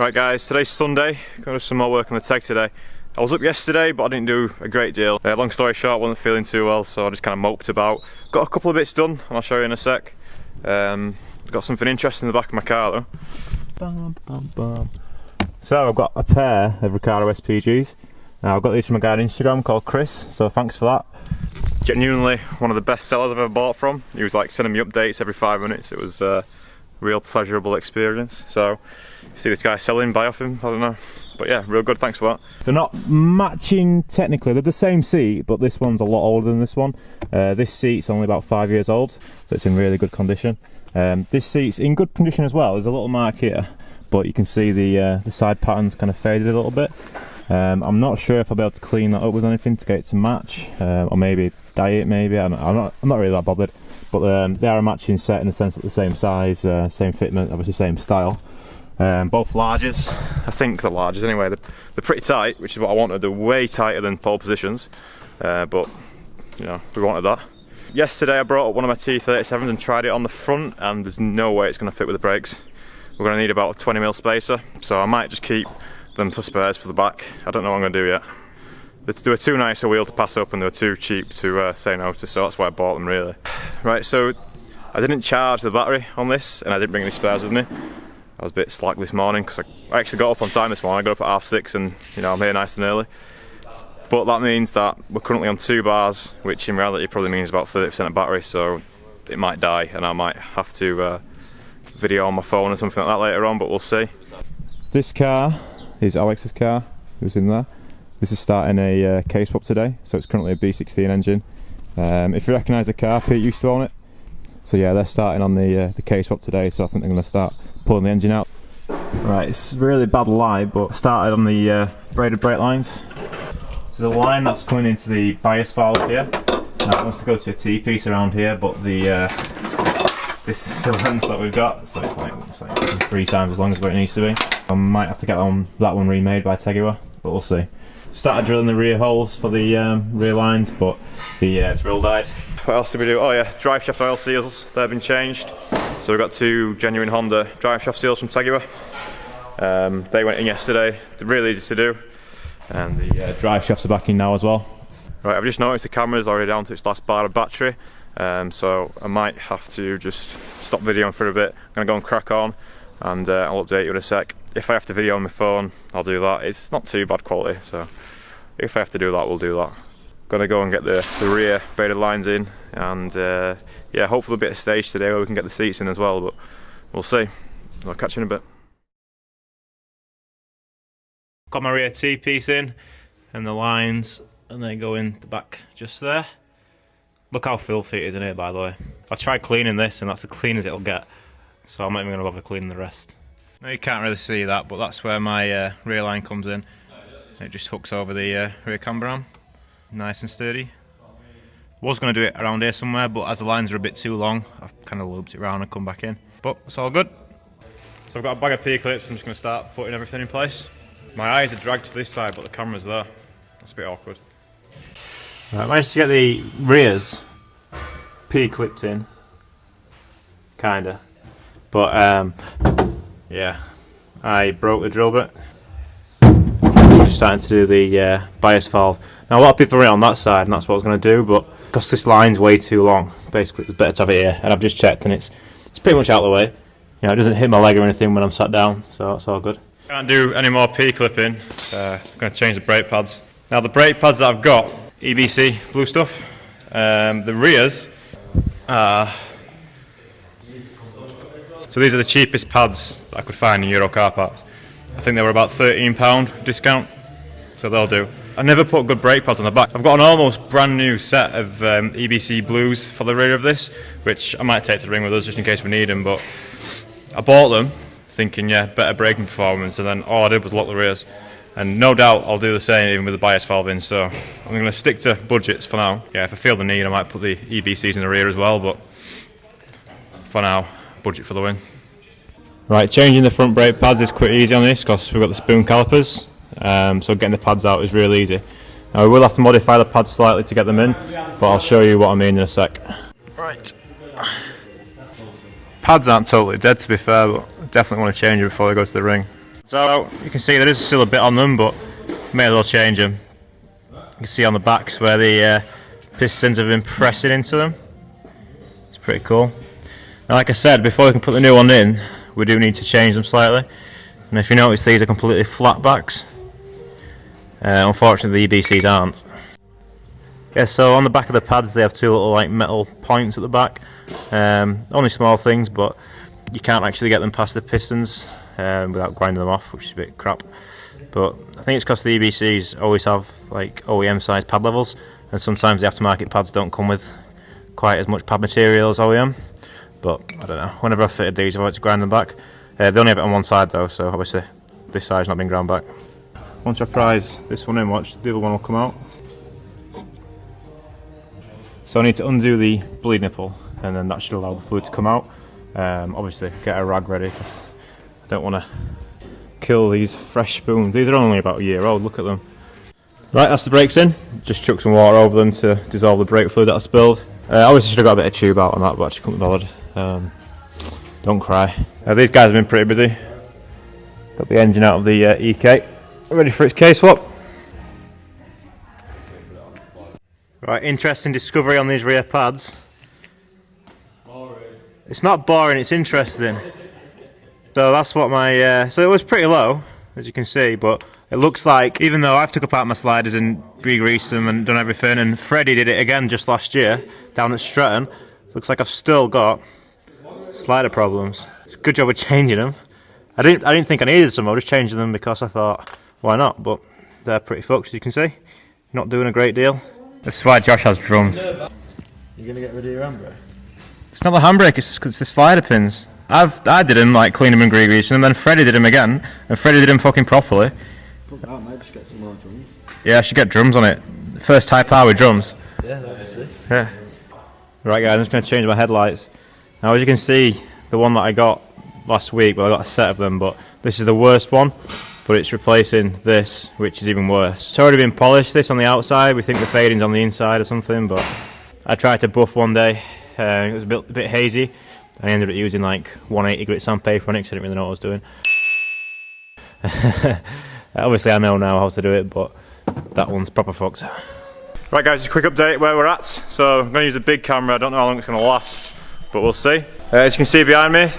Right guys, today's Sunday, going to do some more work on the Teg today. I was up yesterday but I didn't do a great deal. Long story short, I wasn't feeling too well, so I just kind of moped about. Got a couple of bits done and I'll show you in a sec. Got something interesting in the back of my car though. So I've got a pair of Recaro SPGs. I've got these from a guy on Instagram called Chris, so thanks for that. Genuinely one of the best sellers I've ever bought from. He was like sending me updates every 5 minutes. It was a real pleasurable experience. So if you see this guy selling, buy off him, I don't know. But yeah, real good, thanks for that. They're not matching technically, they're the same seat, but this one's a lot older than this one. This seat's only about 5 years old, so it's in really good condition. This seat's in good condition as well. There's a little mark here, but you can see the side pattern's kind of faded a little bit. I'm not sure if I'll be able to clean that up with anything to get it to match, or maybe dye it maybe, I'm not really that bothered. But they are a matching set in the sense that the same size, same fitment, obviously same style. Both larges, I think they're larges anyway. They're pretty tight, which is what I wanted. They're way tighter than pole positions, but you know, we wanted that. Yesterday I brought up one of my T37s and tried it on the front, and there's no way it's going to fit with the brakes. We're going to need about a 20mm spacer, so I might just keep them for spares for the back. I don't know what I'm going to do yet. They were too nice a wheel to pass up and they were too cheap to say no to, so that's why I bought them really. Right, so I didn't charge the battery on this and I didn't bring any spares with me. I was a bit slack this morning because I actually got up on time this morning. I got up at 6:30 and you know, I'm here nice and early. But that means that we're currently on 2 bars, which in reality probably means about 30% of battery, so it might die and I might have to video on my phone or something like that later on, but we'll see. This car is Alex's car, who's in there. This is starting a K-swap today, so it's currently a B16 engine. If you recognise the car, Pete used to own it. So yeah, they're starting on the K-swap today, so I think they're going to start pulling the engine out. Right, it's a really bad lie, but started on the braided brake lines. So the line that's coming into the bias valve here, now it wants to go to a T-piece around here, but this is the length that we've got, so it's like 3 times as long as what it needs to be. I might have to get that one remade by Tegiwa, but we'll see. Started drilling the rear holes for the rear lines, but the drill died. What else did we do? Oh yeah, drive shaft oil seals, they've been changed. So we've got 2 genuine Honda drive shaft seals from Tegiwa. They went in yesterday, they're really easy to do. And the drive shafts are back in now as well. Right, I've just noticed the camera's already down to its last bar of battery. So I might have to just stop videoing for a bit. I'm going to go and crack on and I'll update you in a sec. If I have to video on my phone, I'll do that. It's not too bad quality, so if I have to do that, we'll do that. Gonna go and get the rear braided lines in, and yeah, hopefully a bit of stage today where we can get the seats in as well, but we'll see. I'll catch you in a bit. Got my rear T-piece in, and the lines, and they go in the back just there. Look how filthy it is in here, by the way. I tried cleaning this, and that's the clean as it'll get, so I'm not even going to bother cleaning the rest. Now you can't really see that, but that's where my rear line comes in. It just hooks over the rear camber arm, nice and sturdy. Was going to do it around here somewhere, but as the lines are a bit too long, I've kind of looped it around and come back in. But it's all good. So I've got a bag of P-clips, I'm just going to start putting everything in place. My eyes are dragged to this side, but the camera's there. That's a bit awkward. Right, I managed to get the rears P-clipped in, kinda. But yeah, I broke the drill bit. I'm starting to do the bias valve. Now a lot of people are on that side, and that's what I was going to do, but because this line's way too long, basically it's better to have it here. And I've just checked, and it's pretty much out of the way. You know, it doesn't hit my leg or anything when I'm sat down, so that's all good. Can't do any more P-clipping. I'm going to change the brake pads. Now the brake pads that I've got, EBC blue stuff. The rears are. So these are the cheapest pads that I could find in Euro car parts. I think they were about £13 discount, so they'll do. I never put good brake pads on the back. I've got an almost brand new set of EBC blues for the rear of this, which I might take to the ring with us just in case we need them, but I bought them thinking, yeah, better braking performance, and then all I did was lock the rears. And no doubt I'll do the same even with the bias valve in, so I'm going to stick to budgets for now. Yeah, if I feel the need I might put the EBCs in the rear as well, but for now, budget for the win. Right, changing the front brake pads is quite easy on this because we've got the spoon calipers, so getting the pads out is really easy. Now we will have to modify the pads slightly to get them in, but I'll show you what I mean in a sec. Right, pads aren't totally dead to be fair, but definitely want to change them before I go to the ring. So you can see there is still a bit on them, but may as well change them. You can see on the backs where the pistons have been pressing into them. It's pretty cool. Now, like I said, before we can put the new one in, we do need to change them slightly. And if you notice, these are completely flat backs. Unfortunately, the EBCs aren't. Yeah, so on the back of the pads, they have two little like metal points at the back. Only small things, but you can't actually get them past the pistons without grinding them off, which is a bit crap. But I think it's because the EBCs always have like OEM size pad levels, and sometimes the aftermarket pads don't come with quite as much pad material as OEM. But I don't know, whenever I've fitted these I've had to grind them back. They only have it on one side though, so obviously this side's not been ground back. Once I prise this one in, watch, the other one will come out. So I need to undo the bleed nipple, and then that should allow the fluid to come out. Obviously get a rag ready, because I don't want to kill these fresh spoons. These are only about a year old, look at them. Right, that's the brakes in. Just chuck some water over them to dissolve the brake fluid that I spilled. Obviously should have got a bit of tube out on that, but I just couldn't be bothered. Don't cry. These guys have been pretty busy. Got the engine out of the EK, ready for its K-swap. Right, interesting discovery on these rear pads. Boring. It's not boring, it's interesting. So that's what my, so it was pretty low, as you can see, but it looks like, even though I've took apart my sliders and re-greased them and done everything, and Freddie did it again just last year, down at Stretton, looks like I've still got slider problems. It's a good job of changing them. I didn't think I needed some, I was just changing them because I thought, why not? But they're pretty fucked, as you can see. Not doing a great deal. This is why Josh has drums. You're going to get rid of your handbrake? It's not the handbrake, it's the slider pins. I did them, like clean them and grease them, and then Freddie did them again, and Freddie did them fucking properly. Fuck that, mate, just get some more drums. Yeah, I should get drums on it. First Type R with drums. Yeah, that's it. Yeah. Right guys, I'm just going to change my headlights. Now as you can see, the one that I got last week, well I got a set of them, but this is the worst one. But it's replacing this, which is even worse. It's already been polished, this on the outside. We think the fading's on the inside or something, but I tried to buff one day. It was a bit hazy. I ended up using like 180 grit sandpaper on it because I didn't really know what I was doing. Obviously I know now how to do it, but that one's proper fucked. Right guys, just a quick update where we're at. So I'm going to use a big camera, I don't know how long it's going to last, but we'll see. As you can see behind me,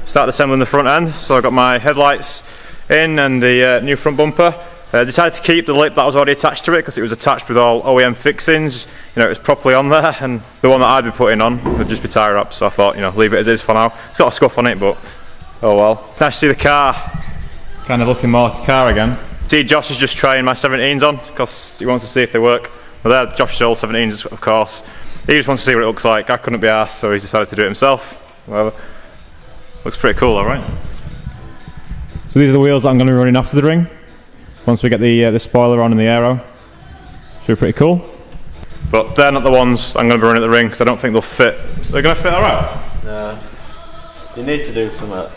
started assembling the front end. So I've got my headlights in and the new front bumper. Decided to keep the lip that was already attached to it because it was attached with all OEM fixings. You know, it was properly on there, and the one that I'd be putting on would just be tie wrapped. So I thought, you know, leave it as is for now. It's got a scuff on it, but oh well. It's nice to see the car kind of looking more like a car again. See, Josh is just trying my 17s on because he wants to see if they work. Well, they're Josh's old 17s, of course. He just wants to see what it looks like. I couldn't be arsed, so he's decided to do it himself. Whatever. Looks pretty cool, alright. So these are the wheels that I'm going to be running after the ring. Once we get the spoiler on and the aero. Should be pretty cool. But they're not the ones I'm going to be running at the ring because I don't think they'll fit. They're going to fit alright? No. You need to do something.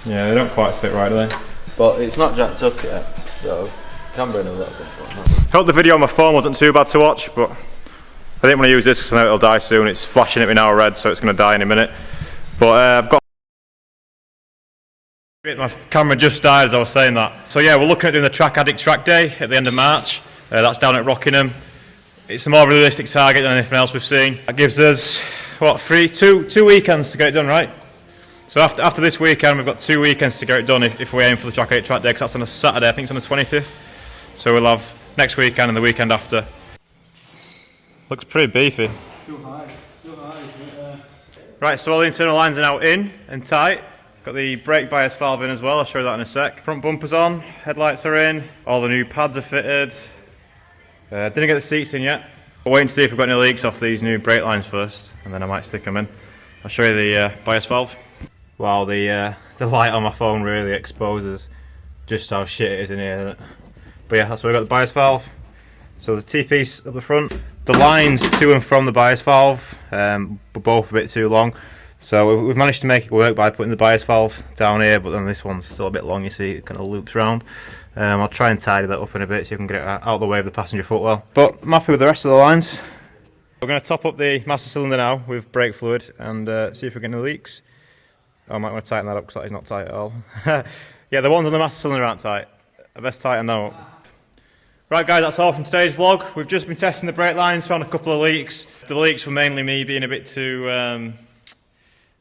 Yeah, they don't quite fit right, do they? But it's not jacked up yet, so can bring a little bit. I hope the video on my phone wasn't too bad to watch, but I didn't want to use this because I know it'll die soon. It's flashing at me now red, so it's going to die in a minute. But I've got... My camera just died as I was saying that. So yeah, we're looking at doing the Track Addict track day at the end of March. That's down at Rockingham. It's a more realistic target than anything else we've seen. That gives us, what, two weekends to get it done, right? So after this weekend, we've got 2 weekends to get it done if we aim for the Track Addict track day, because that's on a Saturday, I think it's on the 25th. So we'll have next weekend and the weekend after. Looks pretty beefy. Too high. Right, so all the internal lines are now in and tight. Got the brake bias valve in as well, I'll show you that in a sec. Front bumper's on, headlights are in, all the new pads are fitted. Didn't get the seats in yet. We're waiting to see if we've got any leaks off these new brake lines first, and then I might stick them in. I'll show you the bias valve. Wow, the light on my phone really exposes just how shit it is in here, isn't it? But yeah, that's where we've got the bias valve. So the T-piece up the front. The lines to and from the bias valve were both a bit too long. So we've managed to make it work by putting the bias valve down here, but then this one's still a bit long, you see, it kind of loops around. I'll try and tidy that up in a bit so you can get it out of the way of the passenger footwell. But I'm happy with the rest of the lines. We're going to top up the master cylinder now with brake fluid and see if we get any leaks. I might want to tighten that up because that is not tight at all. Yeah, the ones on the master cylinder aren't tight. I best tighten them up. Right guys, that's all from today's vlog. We've just been testing the brake lines, found a couple of leaks. The leaks were mainly me being a bit too,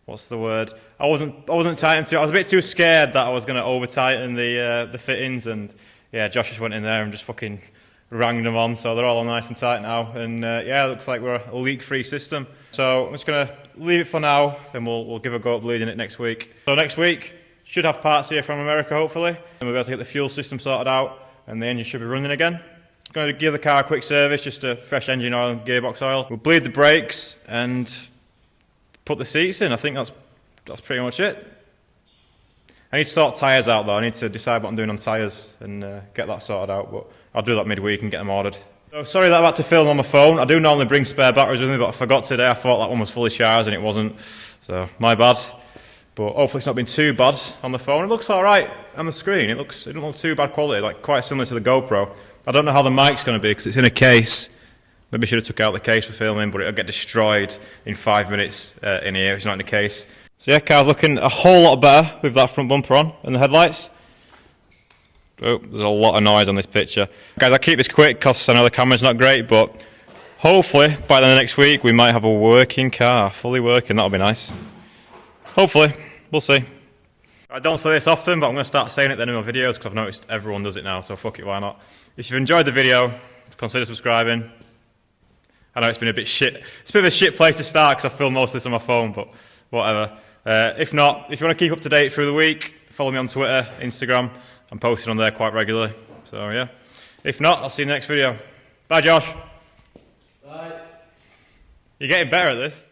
what's the word? I wasn't tightening too. I was a bit too scared that I was going to over tighten the fittings, and yeah, Josh just went in there and just fucking ranged them on, so they're all nice and tight now. And yeah, it looks like we're a leak-free system. So I'm just going to leave it for now, and we'll give a go at bleeding it next week. So next week should have parts here from America, hopefully, and we'll be able to get the fuel system sorted out, and the engine should be running again. Going to give the car a quick service, just a fresh engine oil and gearbox oil. We'll bleed the brakes and put the seats in. I think that's pretty much it. I need to sort tyres out though. I need to decide what I'm doing on tyres and get that sorted out, but I'll do that midweek and get them ordered. So sorry that I've had to film on my phone. I do normally bring spare batteries with me, but I forgot today. I thought that one was fully charged and it wasn't, so my bad. But hopefully it's not been too bad on the phone. It looks alright on the screen. It doesn't look too bad quality, like quite similar to the GoPro. I don't know how the mic's going to be because it's in a case. Maybe I should have took out the case for filming, but it'll get destroyed in 5 minutes in here if it's not in the case. So yeah, car's looking a whole lot better with that front bumper on and the headlights. Oh, there's a lot of noise on this picture. Guys, I'll keep this quick because I know the camera's not great, but hopefully by the next week we might have a working car, fully working. That'll be nice. Hopefully, we'll see. I don't say this often, but I'm going to start saying it then in my videos because I've noticed everyone does it now, so fuck it, why not? If you've enjoyed the video, consider subscribing. I know it's been a bit shit. It's a bit of a shit place to start because I filmed most of this on my phone, but whatever. If not, if you want to keep up to date through the week, follow me on Twitter, Instagram. I'm posting on there quite regularly. So yeah. If not, I'll see you in the next video. Bye, Josh. Bye. You're getting better at this.